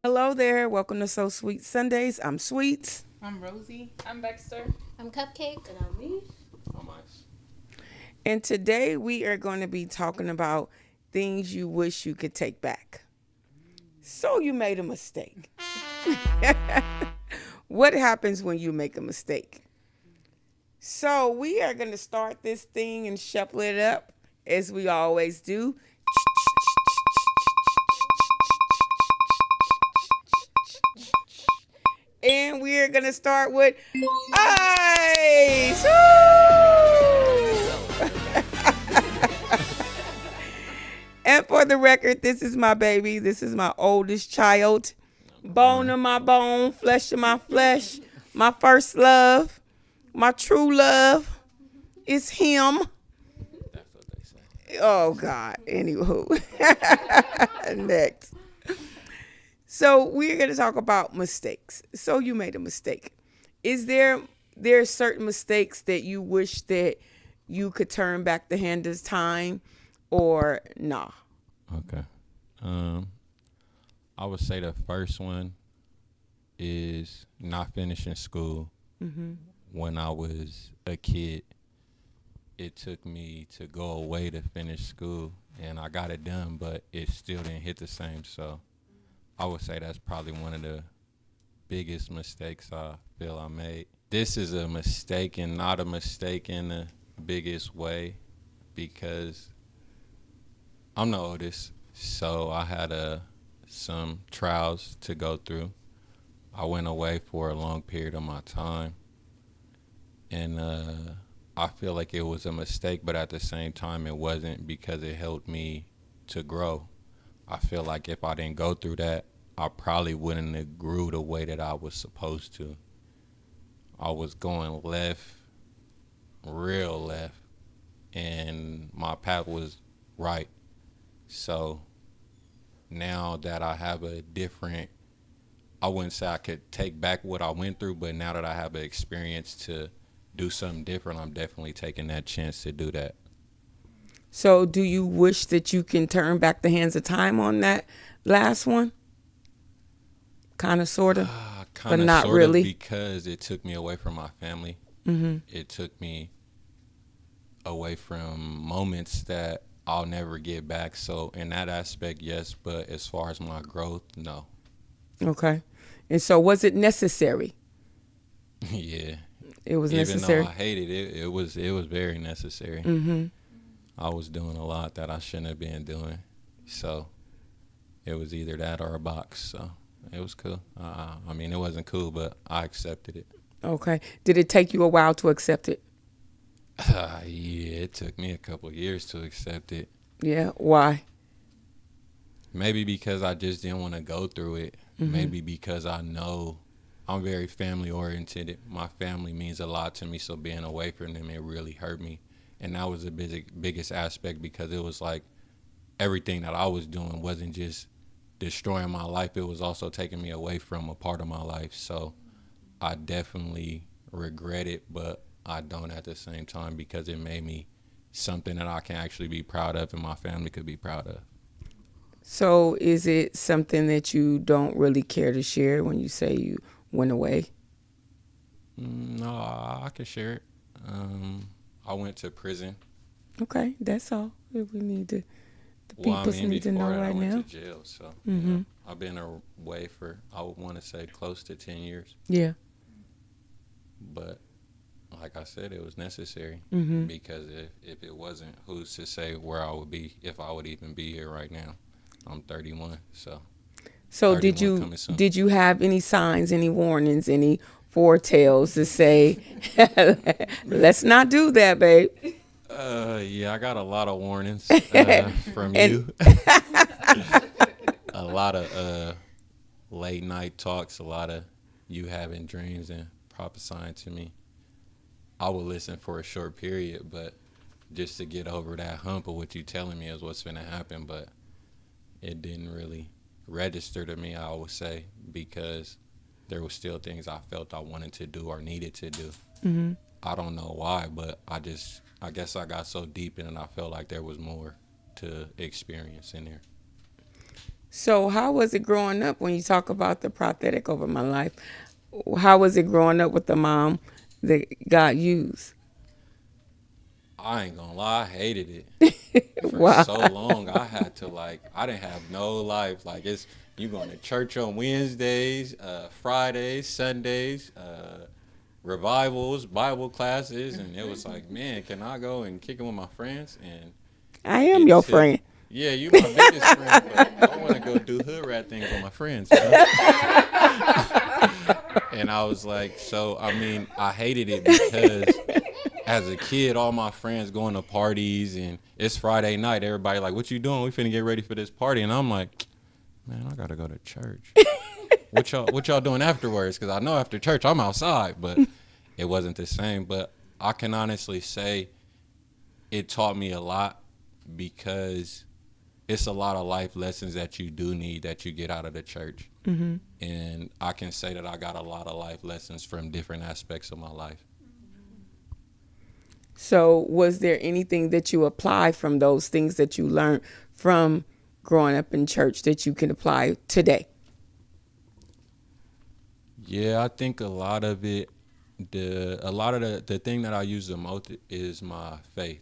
Hello there. Welcome to So Sweet Sundays. I'm Sweets. I'm Rosie. I'm Baxter. I'm Cupcake. And I'm me. How much? And today we are going to be talking about things you wish you could take back. So you made a mistake. What happens when you make a mistake? So we are going to start this thing and shuffle it up as we always do. And we're going to start with ice. And for the record, this is my baby. This is my oldest child. Bone of my bone, flesh of my flesh. My first love, my true love is him. That's what they say. Oh, God. Anywho. Next. So we're going to talk about mistakes. So you made a mistake. Is there certain mistakes that you wish that you could turn back the hand of time or nah? Okay. I would say the first one is not finishing school. When I was a kid, it took me to go away to finish school, and I got it done, but it still didn't hit the same. So I would say that's probably one of the biggest mistakes I feel I made. This is a mistake and not a mistake in the biggest way because I'm the oldest, so I had some trials to go through. I went away for a long period of my time, and I feel like it was a mistake, but at the same time it wasn't because it helped me to grow. I feel like if I didn't go through that, I probably wouldn't have grew the way that I was supposed to. I was going left, real left, and my path was right. So now that I have a different, I wouldn't say I could take back what I went through, but now that I have an experience to do something different, I'm definitely taking that chance to do that. So do you wish that you can turn back the hands of time on that last one? Kind of, sort of, but not Sort really. of, because it took me away from my family. It took me away from moments that I'll never get back. So in that aspect, yes, but as far as my growth, no. Okay. And so was it necessary? Yeah. It was Even necessary. though I hated it, it was very necessary. I was doing a lot that I shouldn't have been doing. So it was either that or a box. So it was cool. I mean, it wasn't cool, but I accepted it. Okay. Did it take you a while to accept it? Yeah, it took me a couple of years to accept it. Yeah. Why? Maybe because I just didn't want to go through it. Maybe because I know I'm very family oriented. My family means a lot to me, so being away from them, it really hurt me. And that was the biggest aspect because it was like everything that I was doing wasn't just destroying my life. It was also taking me away from a part of my life. So I definitely regret it, but I don't at the same time because it made me something that I can actually be proud of and my family could be proud of. So is it something that you don't really care to share when you say you went away? No, I can share it. I went to prison. Okay. That's all that we need to, the Well, I people mean, need to know before that, I right went now. to jail. So you know, I've been away for, I would want to say, close to 10 years. Yeah. But like I said, it was necessary because if it wasn't, who's to say where I would be if I would even be here right now? I'm 31, so. So 31 coming soon. did you have any signs, any warnings, any foretells to say, let's not do that, babe? Yeah, I got a lot of warnings from And- you. A lot of late night talks, a lot of you having dreams and prophesying to me. I would listen for a short period, but just to get over that hump of what you telling me is what's going to happen, but it didn't really register to me, I would say, because there was still things I felt I wanted to do or needed to do. I don't know why, but I guess I got so deep in it, I felt like there was more. to experience in there. So how was it growing up when you talk about the prophetic over my life? How was it growing up with the mom that God used? I ain't gonna lie, I hated it. For Wow. so long, I had to I didn't have no life. Like it's you going to church on Wednesdays, Fridays, Sundays, revivals, Bible classes, and it was like, man, can I go and kick it with my friends? And I am your took, friend. yeah, you my biggest friend, but I want to go do hood rat things with my friends. You know? And I was like, so I mean, I hated it because as a kid, all my friends going to parties, and it's Friday night. Everybody like, what you doing? We finna get ready for this party, and I'm like, man, I gotta go to church. What y'all doing afterwards? Because I know after church I'm outside, but it wasn't the same. But I can honestly say it taught me a lot because it's a lot of life lessons that you do need that you get out of the church. Mm-hmm. And I can say that I got a lot of life lessons from different aspects of my life. So was there anything that you apply from those things that you learned from growing up in church that you can apply today? Yeah, I think a lot of it, the thing that I use the most is my faith.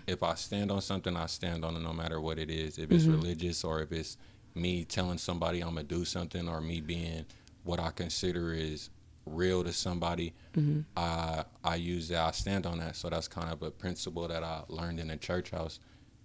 If I stand on something, I stand on it no matter what it is. If it's religious or if it's me telling somebody I'm going to do something or me being what I consider is real to somebody, I use that. I stand on that. So that's kind of a principle that I learned in the church house.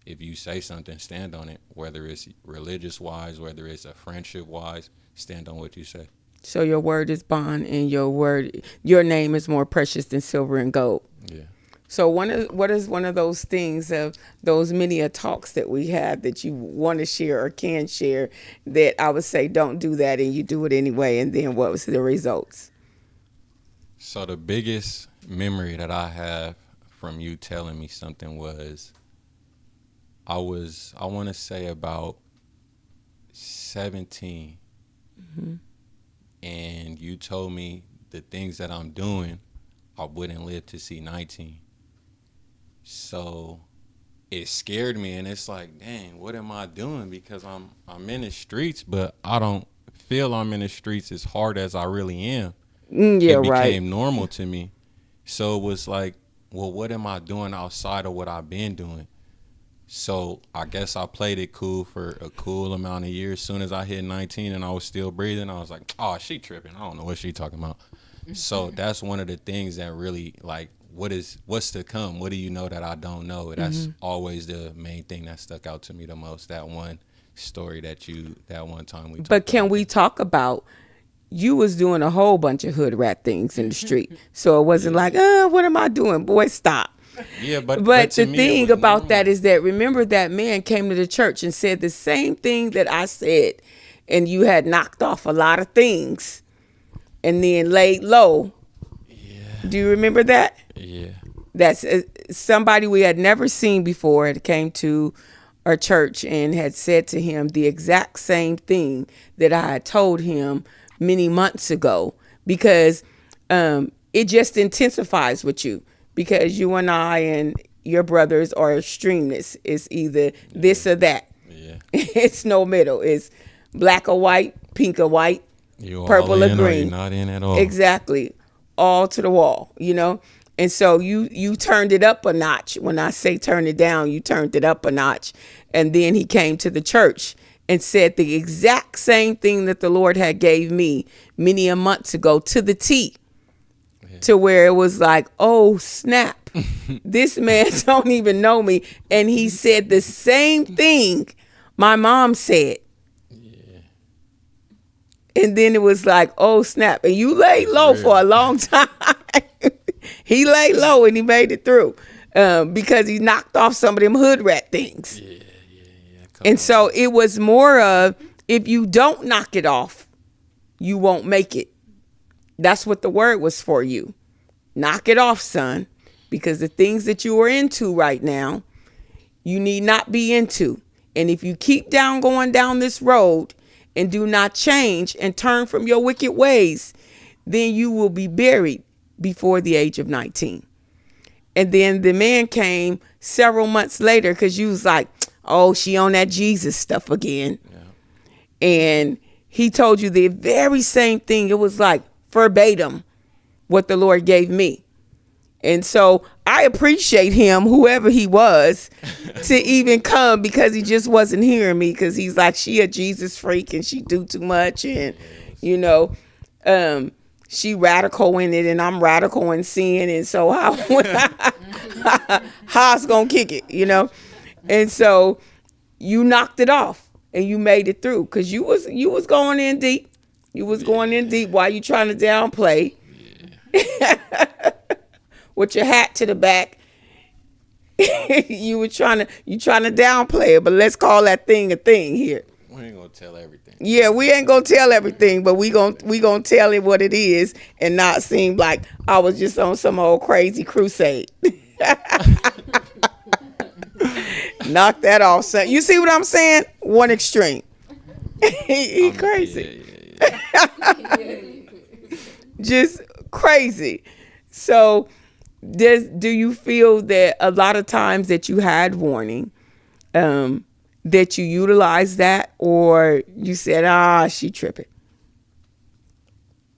If you say something, stand on it, whether it's religious wise, whether it's a friendship wise, stand on what you say. So your word is bond, and your name is more precious than silver and gold. Yeah. So what is one of those things of those many talks that we have that you want to share or can share that I would say don't do that and you do it anyway, and then what was the results? So the biggest memory that I have from you telling me something was I want to say about 17. Mm-hmm. And you told me the things that I'm doing, I wouldn't live to see 19. So it scared me, and it's like, dang, what am I doing? Because I'm in the streets, but I don't feel I'm in the streets as hard as I really am. Yeah, it became right. normal to me. So it was like, well, what am I doing outside of what I've been doing? So I guess I played it cool for a cool amount of years. As soon as I hit 19 and I was still breathing, I was like, oh, she tripping. I don't know what she talking about. So that's one of the things that really, like, what's to come? What do you know that I don't know? That's always the main thing that stuck out to me the most. That one story that one time we talked about. But can we talk about, you was doing a whole bunch of hood rat things in the street. So it wasn't like, what am I doing? Boy, stop. Yeah, but the thing about that is that, remember, that man came to the church and said the same thing that I said, and you had knocked off a lot of things and then laid low. Yeah. Do you remember that? Yeah. That's somebody we had never seen before had came to our church and had said to him the exact same thing that I had told him many months ago, because it just intensifies with you. Because you and I and your brothers are extremists. It's either this or that. Yeah. It's no middle. It's black or white, pink or white, purple or green. Or not in at all. Exactly. All to the wall, you know? And so you turned it up a notch. When I say turn it down, you turned it up a notch. And then he came to the church and said the exact same thing that the Lord had gave me many a months ago, to the T. To where it was like, oh, snap. This man don't even know me. And he said the same thing my mom said. Yeah. And then it was like, oh, snap. And you laid low for a long time. He laid low and he made it through because he knocked off some of them hood rat things. Yeah. And so it was more of, if you don't knock it off, you won't make it. That's what the word was for you. Knock it off, son, because the things that you are into right now, you need not be into. And if you keep going down this road and do not change and turn from your wicked ways, then you will be buried before the age of 19. And then the man came several months later because you was like, oh, she on that Jesus stuff again. Yeah. And he told you the very same thing. It was like verbatim what the Lord gave me. And so I appreciate him, whoever he was, to even come, because he just wasn't hearing me, because he's like, she a Jesus freak and she do too much. And, you know, she radical in it and I'm radical in sin. And so how's going to kick it, you know? And so you knocked it off and you made it through, because you was going in deep. You was going in deep while you trying to downplay. Yeah. With your hat to the back. you trying to downplay it, but let's call that thing a thing here. We ain't gonna tell everything. Yeah, we ain't gonna tell everything, but we gonna tell it what it is and not seem like I was just on some old crazy crusade. Knock that off, son. You see what I'm saying? One extreme. he crazy. Yeah. Just crazy. So do you feel that a lot of times that you had warning, that you utilized that, or you said, she tripping?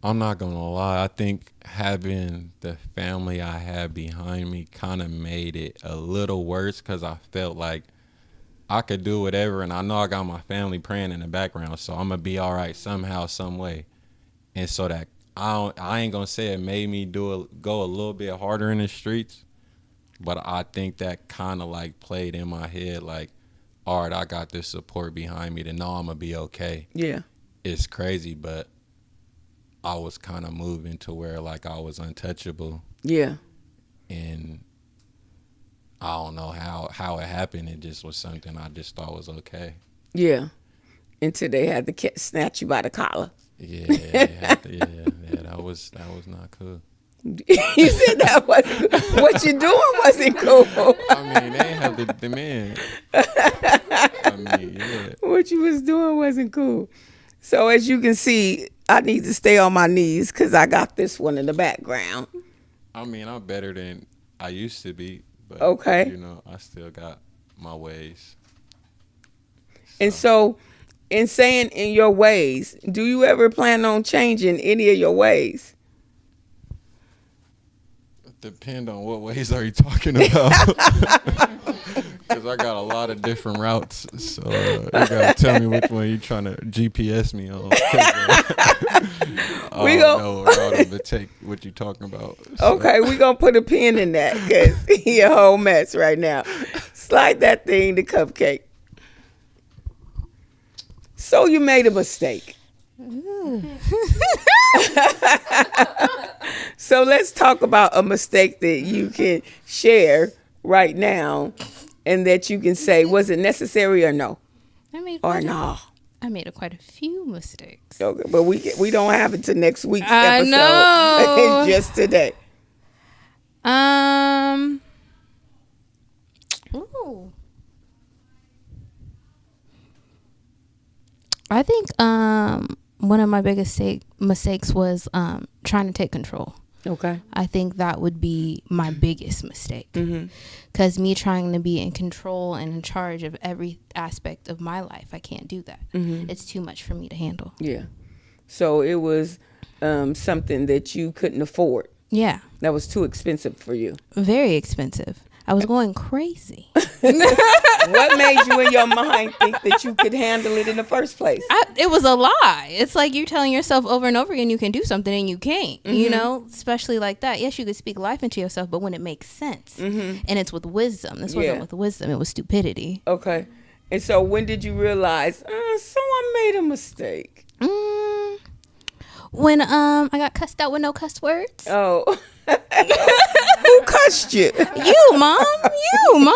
I'm not gonna lie. I think having the family I had behind me kind of made it a little worse, because I felt like I could do whatever, and I know I got my family praying in the background, so I'm gonna be all right somehow, some way. And so that I ain't gonna say it made me go a little bit harder in the streets, but I think that kind of like played in my head, like, all right, I got this support behind me to know I'm gonna be okay. Yeah, it's crazy, but I was kind of moving to where like I was untouchable. Yeah, and I don't know how it happened. It just was something I just thought was okay. Yeah, until they had to snatch you by the collar. Yeah, that was not cool. You said that wasn't what you doing wasn't cool. I mean, they have the man. I mean, yeah. What you was doing wasn't cool. So as you can see, I need to stay on my knees because I got this one in the background. I mean, I'm better than I used to be, but okay, you know, I still got my ways. And so, in saying in your ways, do you ever plan on changing any of your ways? Depend on what ways are you talking about. Because I got a lot of different routes, so you gotta tell me which one you trying to GPS me on. I don't know what route I'm gonna take. What you talking about? So. Okay, we gonna put a pin in that because he a whole mess right now. Slide that thing to Cupcake. So you made a mistake. So let's talk about a mistake that you can share right now, and that you can say, was it necessary or no? I made quite a few mistakes. Okay, but we don't have it to next week's episode. Know. It's just today. Ooh. I think one of my biggest mistakes was trying to take control. Okay. I think that would be my biggest mistake. Because me trying to be in control and in charge of every aspect of my life, I can't do that. It's too much for me to handle. Yeah. So it was something that you couldn't afford. Yeah. That was too expensive for you. Very expensive. I was going crazy. What made you in your mind think that you could handle it in the first place? It was a lie. It's like you're telling yourself over and over again you can do something and you can't, you know, especially like that. Yes, you could speak life into yourself, but when it makes sense and it's with wisdom. This wasn't with wisdom. It was stupidity. Okay. And so when did you realize, so I made a mistake? When I got cussed out with no cuss words. Oh. Who cussed you? You, Mom. You, Mom.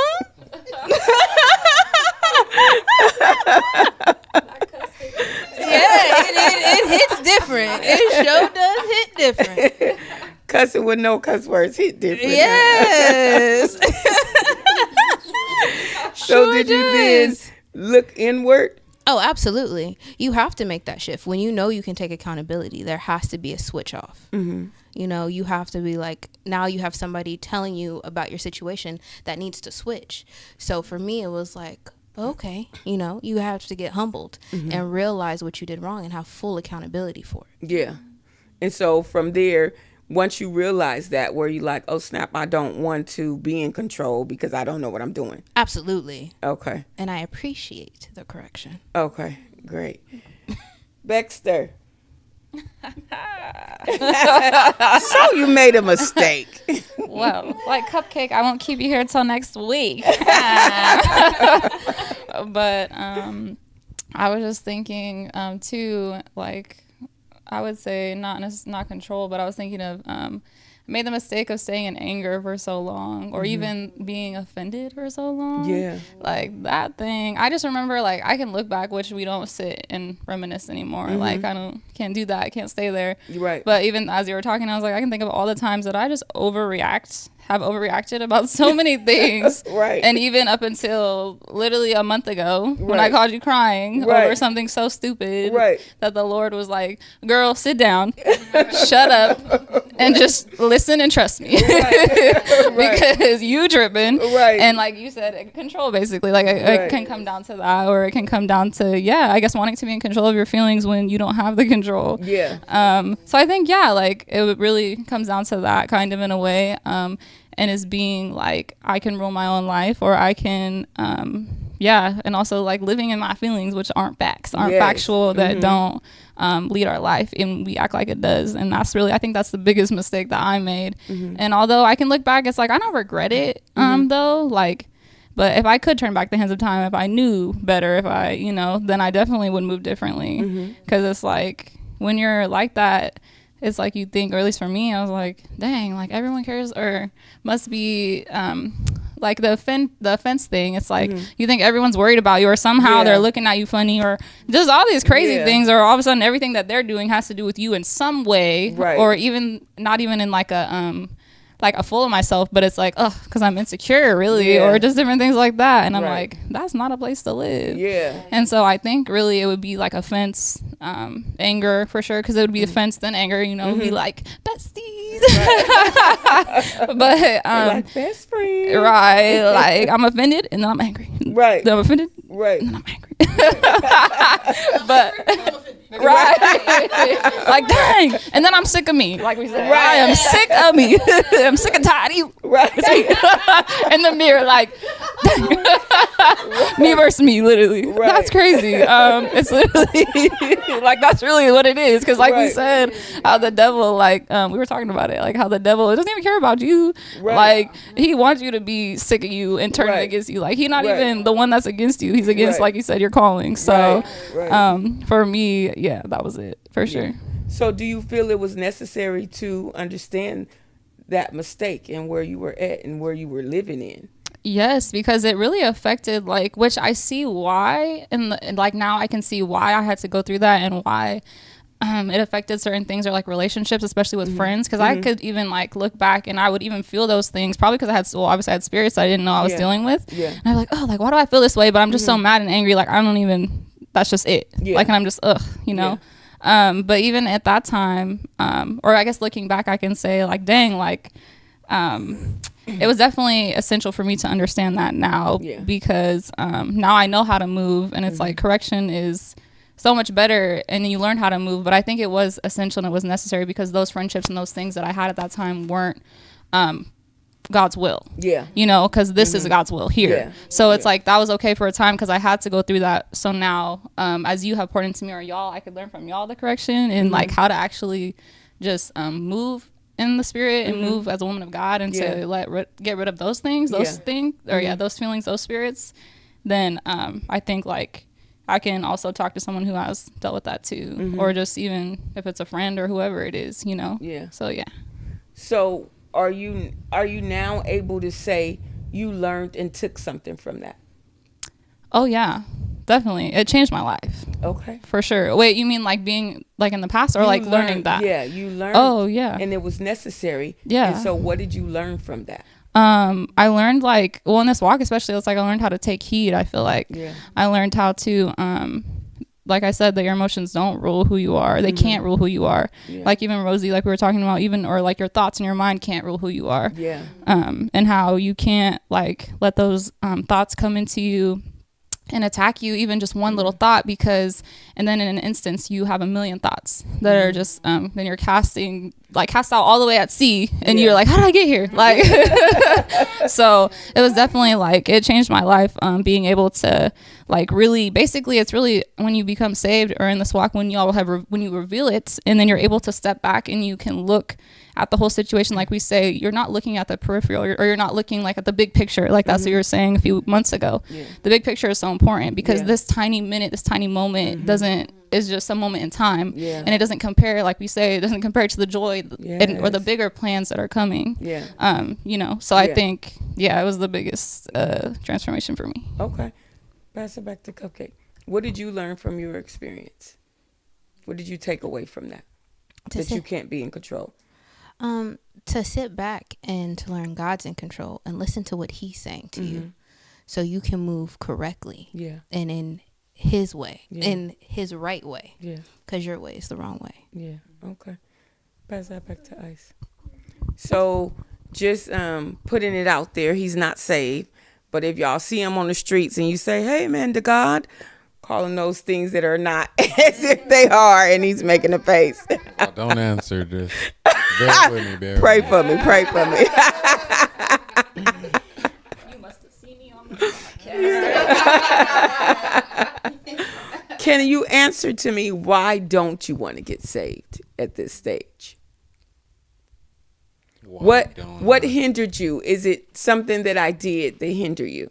Yeah, it hits different. It sure does hit different. Cussing with no cuss words hit different. Yes. So sure did you then look inward? Oh, absolutely. You have to make that shift. When you know you can take accountability, there has to be a switch off. You You have to be like, now you have somebody telling you about your situation that needs to switch. So for me, it was like, okay, you have to get humbled and realize what you did wrong and have full accountability for it. Yeah. And so from there, once you realize that, where you like, oh snap, I don't want to be in control because I don't know what I'm doing. Absolutely. Okay. And I appreciate the correction. Okay, great. Baxter. So you made a mistake. Well, like Cupcake, I won't keep you here till next week. But I was just thinking too, like, I would say not control, but I was thinking of made the mistake of staying in anger for so long, or even being offended for so long. Yeah. Like that thing. I just remember, like, I can look back, which we don't sit and reminisce anymore. Like, I can't do that. I can't stay there. Right. But even as you were talking, I was like, I can think of all the times that I just have overreacted about so many things. Right. And even up until literally a month ago, when I called you crying over something so stupid, that the Lord was like, girl, sit down, shut up, and just listen and trust me. Because you tripping. And like you said, control, basically. Like it can come down to that, or it can come down to, I guess wanting to be in control of your feelings when you don't have the control. Yeah. So I think, like, it really comes down to that kind of in a way. And is being like, I can rule my own life, or I can, and also like living in my feelings, which aren't facts, aren't factual, that don't lead our life, and we act like it does. And that's really, I think that's the biggest mistake that I made. And although I can look back, it's like, I don't regret it, though, like, but if I could turn back the hands of time, if I knew better, if I, then I definitely would move differently. Because it's like, when you're like that, it's like you think, or at least for me, I was like, dang, like everyone cares, or must be like the offense thing. It's like you think everyone's worried about you, or somehow they're looking at you funny, or just all these crazy things, or all of a sudden everything that they're doing has to do with you in some way, or even not even in like a full of myself, but it's like, because I'm insecure, really, or just different things like that. And I'm like, that's not a place to live. Yeah. And so I think really it would be like offense, anger for sure, because it would be offense then anger, be like besties. But like best friends. Right. Like I'm offended and then I'm angry. Right. Then I'm offended. Right. And then I'm angry. But like dang, and then I'm sick of me, like we said. I am sick of me. I'm sick and tired of you. It's me. In the mirror, like me versus me, literally. That's crazy. It's literally like that's really what it is, because like we said, how the devil, like we were talking about it, like how the devil doesn't even care about you. Like he wants you to be sick of you and turn it against you. Like he's not even the one that's against you. He's against, like you said, your calling. So for me, that was it for sure. So do you feel it was necessary to understand that mistake and where you were at and where you were living in? Yes, because it really affected, like, which I see why, and like now I can see why I had to go through that, and why it affected certain things, or like relationships, especially with friends, because I could even like look back and I would even feel those things, probably because obviously I had spirits that I didn't know I was dealing with. And I was like, like, why do I feel this way? But I'm just so mad and angry, like I don't even, that's just it. Like, and I'm just but even at that time, or I guess looking back, I can say like, dang, like it was definitely essential for me to understand that now, because now I know how to move, and it's like correction is so much better, and you learn how to move. But I think it was essential and it was necessary, because those friendships and those things that I had at that time weren't God's will. Because this is God's will here. So it's like that was okay for a time, because I had to go through that. So now as you have poured into me, or y'all, I could learn from y'all the correction, and like how to actually just move in the spirit, and move as a woman of God, and to get rid of those things, those feelings, those spirits. Then I think like I can also talk to someone who has dealt with that too, or just even if it's a friend or whoever it is, So are you now able to say you learned and took something from that? Oh yeah, definitely. It changed my life. Okay. For sure. Wait, you mean like being like in the past, or like learning that? Yeah, you learned. Oh yeah. And it was necessary. Yeah. And so what did you learn from that? I learned like, well, in this walk especially, it's like I learned how to take heed. I feel like I learned how to like I said, that your emotions don't rule who you are. They can't rule who you are. Yeah. Like even Rosie, like we were talking about, even, or like your thoughts in your mind can't rule who you are. Yeah. And how you can't like let those thoughts come into you and attack you, even just one little thought, because, and then in an instance you have a million thoughts that are just then you're cast out all the way at sea, and you're like, how did I get here? Like so it was definitely like, it changed my life, being able to like really, basically it's really when you become saved or in this walk, when you when you reveal it, and then you're able to step back and you can look at the whole situation. Like we say, you're not looking at the peripheral, or you're not looking like at the big picture, like that's what you were saying a few months ago. The big picture is so important, because this tiny minute, this tiny moment is just a moment in time, and it doesn't compare, like we say, it doesn't compare to the joy or the bigger plans that are coming. So I think it was the biggest transformation for me. Okay, pass it back to Cupcake. What did you learn from your experience? What did you take away from that you can't be in control? To sit back and to learn God's in control and listen to what he's saying to you, so you can move correctly and in his way, in his right way, because your way is the wrong way. Okay, pass that back to Ice. So just putting it out there, he's not saved, but if y'all see him on the streets and you say, hey man, to God, calling those things that are not as if they are, and he's making a face. Don't answer this. Bear with me, Pray for me. You must have seen me on the podcast. Can you answer to me, why don't you want to get saved at this stage? What hindered you? Is it something that I did that hinder you?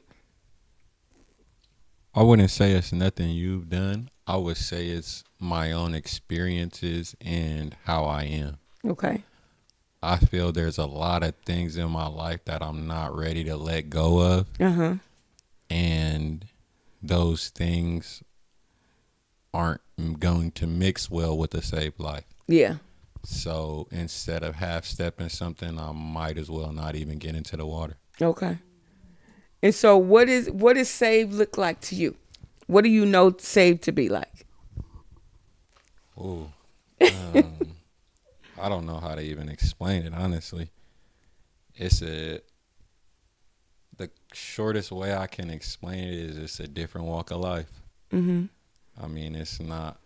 I wouldn't say it's nothing you've done. I would say it's my own experiences and how I am. Okay. I feel there's a lot of things in my life that I'm not ready to let go of. And those things aren't going to mix well with a saved life. Yeah. So instead of half-stepping something, I might as well not even get into the water. Okay. And so what does saved look like to you? What do you know saved to be like? Ooh. I don't know how to even explain it, honestly. The shortest way I can explain it is it's a different walk of life. I mean, it's not,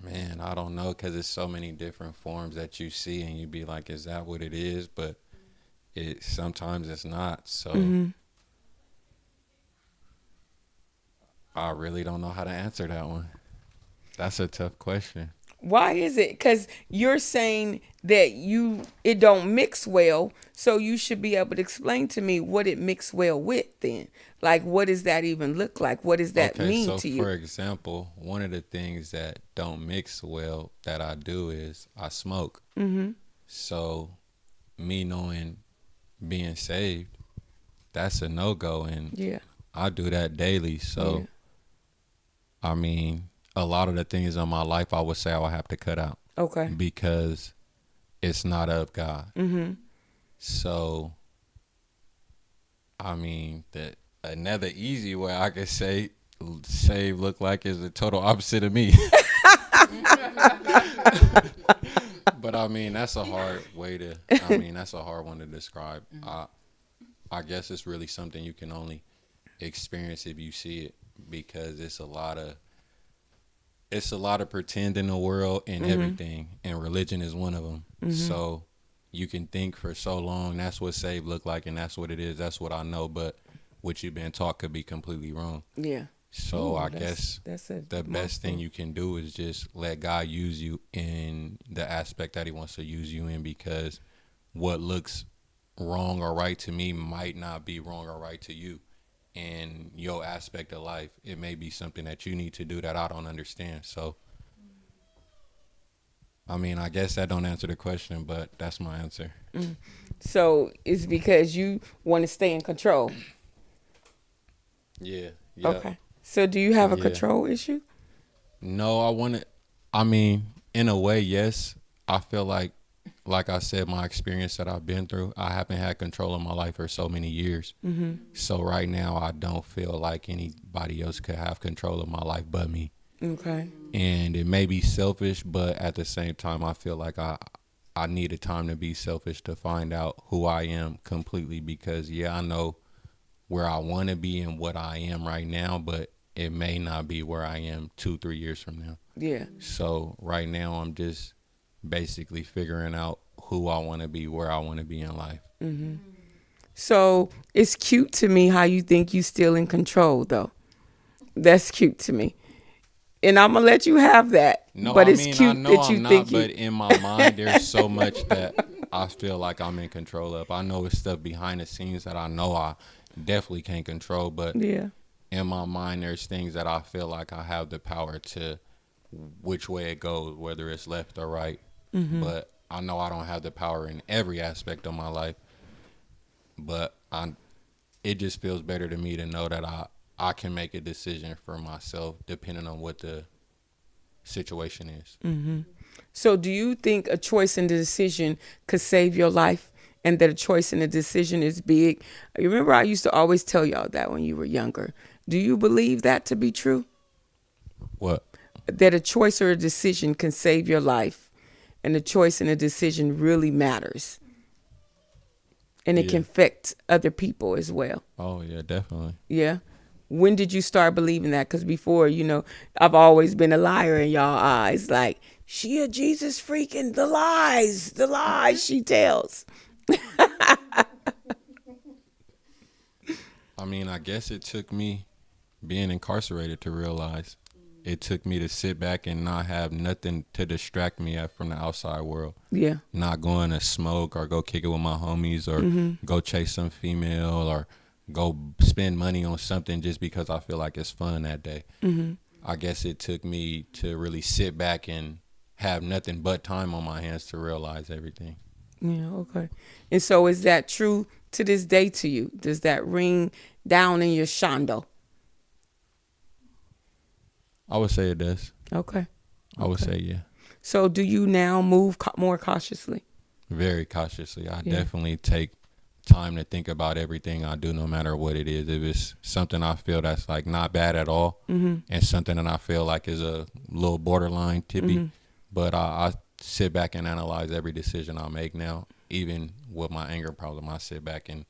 man, I don't know, because there's so many different forms that you see and you be like, is that what it is? But sometimes it's not. So I really don't know how to answer that one. That's a tough question. Why is it? Because you're saying that it don't mix well, so you should be able to explain to me what it mixed well with then. Like, what does that even look like? What does that mean to you? For example, one of the things that don't mix well that I do is I smoke. So me knowing being saved, that's a no-go, and I do that daily. So, I mean, a lot of the things in my life I would say I would have to cut out. Okay. Because it's not of God. So, I mean, another easy way I could say save look like is the total opposite of me. But I mean, that's a hard one to describe. I guess it's really something you can only experience if you see it, because it's a lot of pretend in the world and everything, and religion is one of them. So you can think for so long that's what saved look like, and that's what it is, that's what I know, but what you've been taught could be completely wrong. So I guess the best thing you can do is just let God use you in the aspect that he wants to use you in, because what looks wrong or right to me might not be wrong or right to you. In your aspect of life, it may be something that you need to do that I don't understand. So, I mean, I guess that don't answer the question, but that's my answer. So it's because you want to stay in control. Yeah. Okay. So do you have a control issue? No, I mean, in a way, yes. I feel like like I said, my experience that I've been through, I haven't had control of my life for so many years. So right now, I don't feel like anybody else could have control of my life but me. Okay. And it may be selfish, but at the same time, I feel like I needed time to be selfish to find out who I am completely, because I know where I want to be and what I am right now, but it may not be where I am 2-3 years from now. Yeah. So right now I'm just basically figuring out who I want to be, where I want to be in life. So it's cute to me how you think you still in control, though. That's cute to me. And I'm going to let you have that. No, but I it's mean, cute I know that you I'm think not, but in my mind, there's so much that I feel like I'm in control of. I know it's stuff behind the scenes that I know I definitely can't control, but Yeah. in my mind, there's things that I feel like I have the power to which way it goes, whether it's left or right. But I know I don't have the power in every aspect of my life. But it just feels better to me to know that I can make a decision for myself depending on what the situation is. So do you think a choice in the decision could save your life, and that a choice in the decision is big? You remember I used to always tell y'all that when you were younger. Do you believe that to be true? What? That a choice or a decision can save your life, and the choice and a decision really matters. And it Yeah. can affect other people as well. Oh, yeah, definitely. Yeah. When did you start believing that? Because before, I've always been a liar in y'all eyes. Like, she a Jesus freaking the lies she tells. I mean, I guess it took me being incarcerated to realize. It took me to sit back and not have nothing to distract me from the outside world. Yeah. Not going to smoke or go kick it with my homies or go chase some female or go spend money on something just because I feel like it's fun that day. I guess it took me to really sit back and have nothing but time on my hands to realize everything. Yeah, okay. And so is that true to this day to you? Does that ring down in your shondo? I would say it does. Okay. I would say, yeah. So do you now move more cautiously? Very cautiously. I Yeah. definitely take time to think about everything I do, no matter what it is. If it's something I feel that's like not bad at all, and something that I feel like is a little borderline tippy, but I sit back and analyze every decision I make now. Even with my anger problem, I sit back and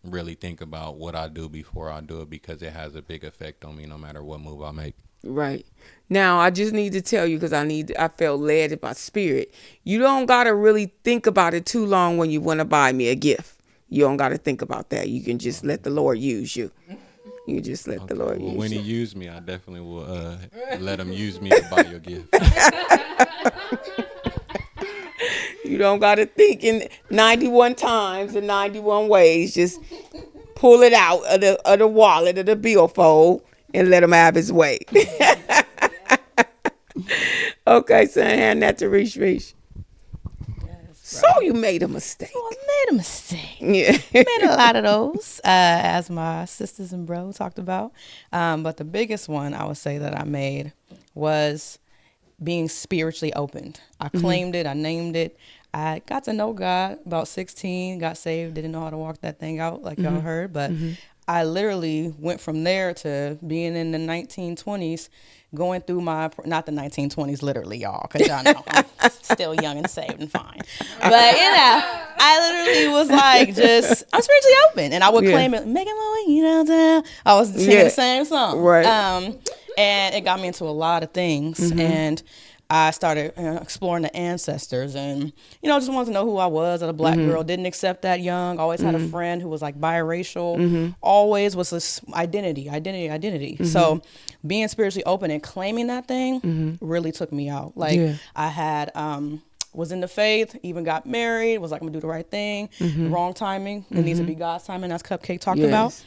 really think about what I do before I do it, because it has a big effect on me no matter what move I make. Right. Now, I just need to tell you, because I felt led by spirit. You don't got to really think about it too long when you want to buy me a gift. You don't got to think about that. You can just let the Lord use you. You just let the Lord Well, use when you. he used me, I definitely will let him use me to buy your gift. You don't got to think in 91 times in 91 ways. Just pull it out of the wallet, of the billfold, and let him have his way. Okay, so hand that to Reach. So you made a mistake. I made a mistake. Yeah. Made a lot of those, as my sisters and bro talked about. But the biggest one I would say that I made was being spiritually opened. I claimed it. I named it. I got to know God about 16, got saved, didn't know how to walk that thing out like y'all heard. But I literally went from there to being in the 1920s, going through not the 1920s literally, y'all, because y'all know I'm still young and saved and fine. But, I literally was like, I'm spiritually open. And I would claim it, making my way, down. I was singing the same song. Right. And it got me into a lot of things. And I started exploring the ancestors and, just wanted to know who I was as a black girl. Didn't accept that young. Always had a friend who was like biracial. Always was this identity. So being spiritually open and claiming that thing really took me out. Like I had, was in the faith, even got married, was like, I'm gonna do the right thing. Wrong timing. It needs to be God's timing, as Cupcake talked about.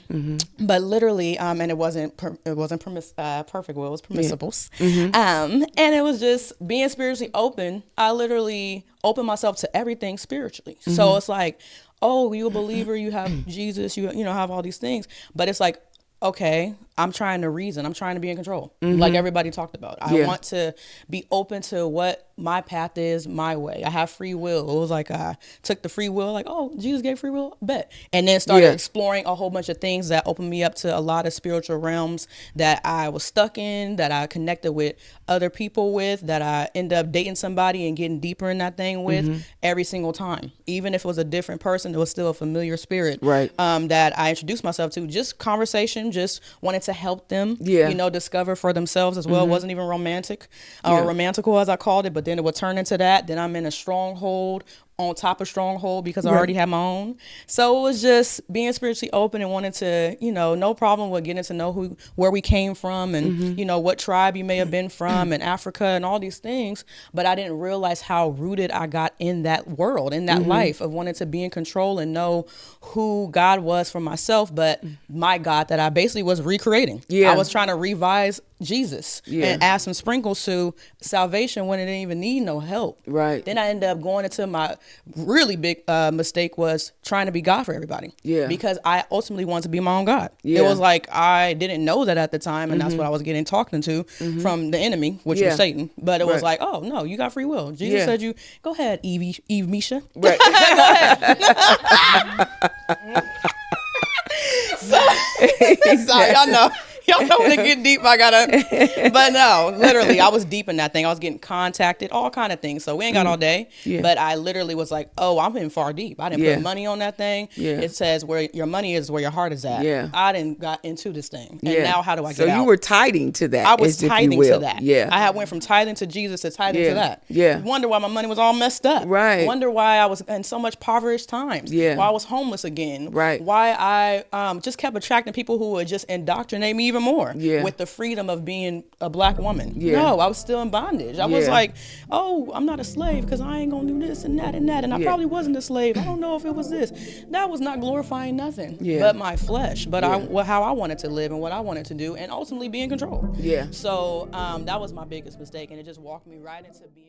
But literally, and it wasn't perfect. Well, it was permissibles. And it was just being spiritually open. I literally opened myself to everything spiritually. So it's like, oh, you a believer, you have Jesus, you have all these things. But it's like, okay, I'm trying to reason. I'm trying to be in control. Like everybody talked about. I want to be open to what my path is my way. I have free will. It was like I took the free will, like, oh, Jesus gave free will, bet. And then started exploring a whole bunch of things that opened me up to a lot of spiritual realms that I was stuck in, that I connected with other people with, that I end up dating somebody and getting deeper in that thing with every single time. Even if it was a different person, it was still a familiar spirit that I introduced myself to. Just conversation, just wanted to help them, discover for themselves as well. It wasn't even romantic or romantical as I called it, but then it would turn into that. Then I'm in a stronghold on top of stronghold because I already had my own. So it was just being spiritually open and wanting to, no problem with getting to know where we came from and, what tribe you may have been from and Africa and all these things. But I didn't realize how rooted I got in that world, in that life of wanting to be in control and know who God was for myself, but my God that I basically was recreating. I was trying to revise Jesus and add some sprinkles to salvation when it didn't even need no help. Right. Then I ended up going into my really big mistake was trying to be God for everybody. Yeah. Because I ultimately wanted to be my own God. It was like I didn't know that at the time, and that's what I was getting talked into from the enemy, which was Satan. But it was like, oh no, you got free will. Jesus said you go ahead, Eve Misha. Right. Go ahead. Sorry, y'all know. Y'all know when it get deep, I gotta. But no, literally, I was deep in that thing. I was getting contacted, all kind of things. So we ain't got all day. But I literally was like, oh, I'm in far deep. I didn't put money on that thing. It says where your money is, where your heart is at. I didn't got into this thing. And now how do I get out? So you were tithing to that. I was tithing to that. Yeah. I had went from tithing to Jesus to tithing to that. Yeah. Wonder why my money was all messed up. Right. Wonder why I was in so much impoverished times. Yeah. Why I was homeless again. Right. Why I just kept attracting people who would just indoctrinate me even more. Yeah. With the freedom of being a black woman. Yeah. No, I was still in bondage. I was like, oh, I'm not a slave because I ain't gonna do this and that and that. And I probably wasn't a slave. I don't know if it was this. That was not glorifying nothing but my flesh, but how I wanted to live and what I wanted to do, and ultimately be in control. Yeah. So that was my biggest mistake, and it just walked me right into being